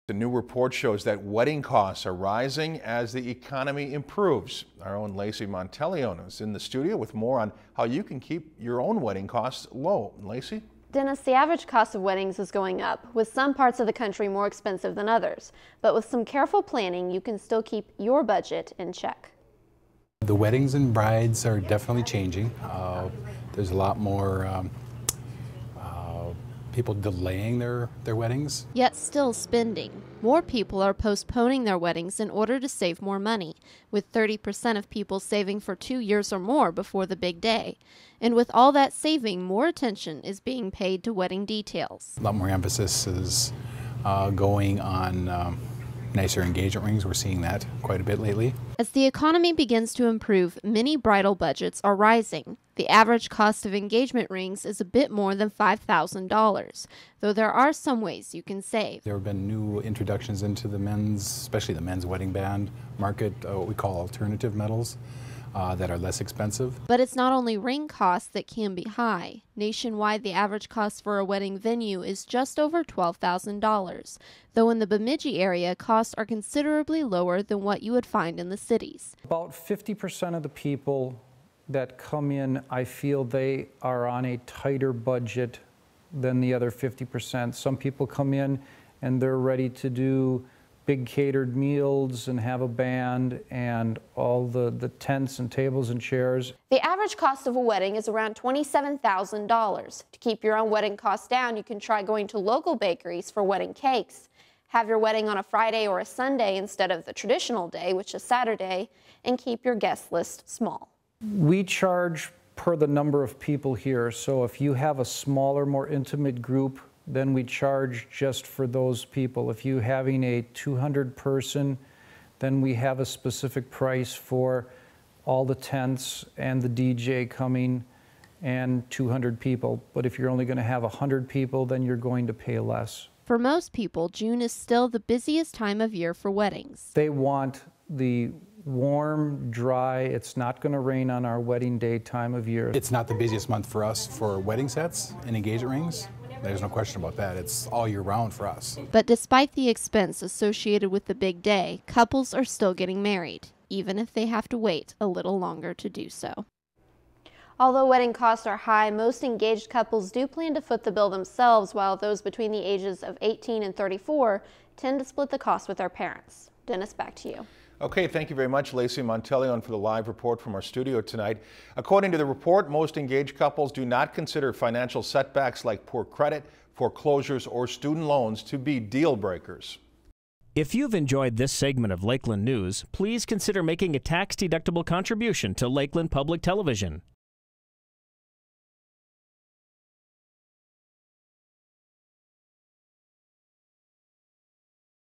The new report shows that wedding costs are rising as the economy improves. Our own Lacey Monteleone is in the studio with more on how you can keep your own wedding costs low. Lacey? Dennis, the average cost of weddings is going up, with some parts of the country more expensive than others. But with some careful planning, you can still keep your budget in check. The weddings and brides are definitely changing. There's a lot more people delaying their weddings. Yet still spending. More people are postponing their weddings in order to save more money, with 30% of people saving for 2 years or more before the big day. And with all that saving, more attention is being paid to wedding details. A lot more emphasis is going on nicer engagement rings. We're seeing that quite a bit lately. As the economy begins to improve, many bridal budgets are rising. The average cost of engagement rings is a bit more than $5,000, though there are some ways you can save. There have been new introductions into the men's, especially the men's wedding band market, what we call alternative metals, that are less expensive. But it's not only ring costs that can be high. Nationwide, the average cost for a wedding venue is just over $12,000, though in the Bemidji area, costs are considerably lower than what you would find in the cities. About 50% of the people that come in, I feel they are on a tighter budget than the other 50%. Some people come in and they're ready to do big catered meals and have a band and all the tents and tables and chairs. The average cost of a wedding is around $27,000. To keep your own wedding costs down, you can try going to local bakeries for wedding cakes. Have your wedding on a Friday or a Sunday instead of the traditional day, which is Saturday, and keep your guest list small. We charge per the number of people here, so if you have a smaller, more intimate group, then we charge just for those people. If you're having a 200 person, then we have a specific price for all the tents and the DJ coming and 200 people. But if you're only going to have 100 people, then you're going to pay less. For most people, June is still the busiest time of year for weddings. They want the warm, dry, it's not going to rain on our wedding day time of year. It's not the busiest month for us for wedding sets and engagement rings. There's no question about that. It's all year round for us. But despite the expense associated with the big day, couples are still getting married, even if they have to wait a little longer to do so. Although wedding costs are high, most engaged couples do plan to foot the bill themselves, while those between the ages of 18 and 34 tend to split the cost with their parents. Dennis, back to you. Okay, thank you very much, Lacey Monteleone, for the live report from our studio tonight. According to the report, most engaged couples do not consider financial setbacks like poor credit, foreclosures, or student loans to be deal breakers. If you've enjoyed this segment of Lakeland News, please consider making a tax-deductible contribution to Lakeland Public Television.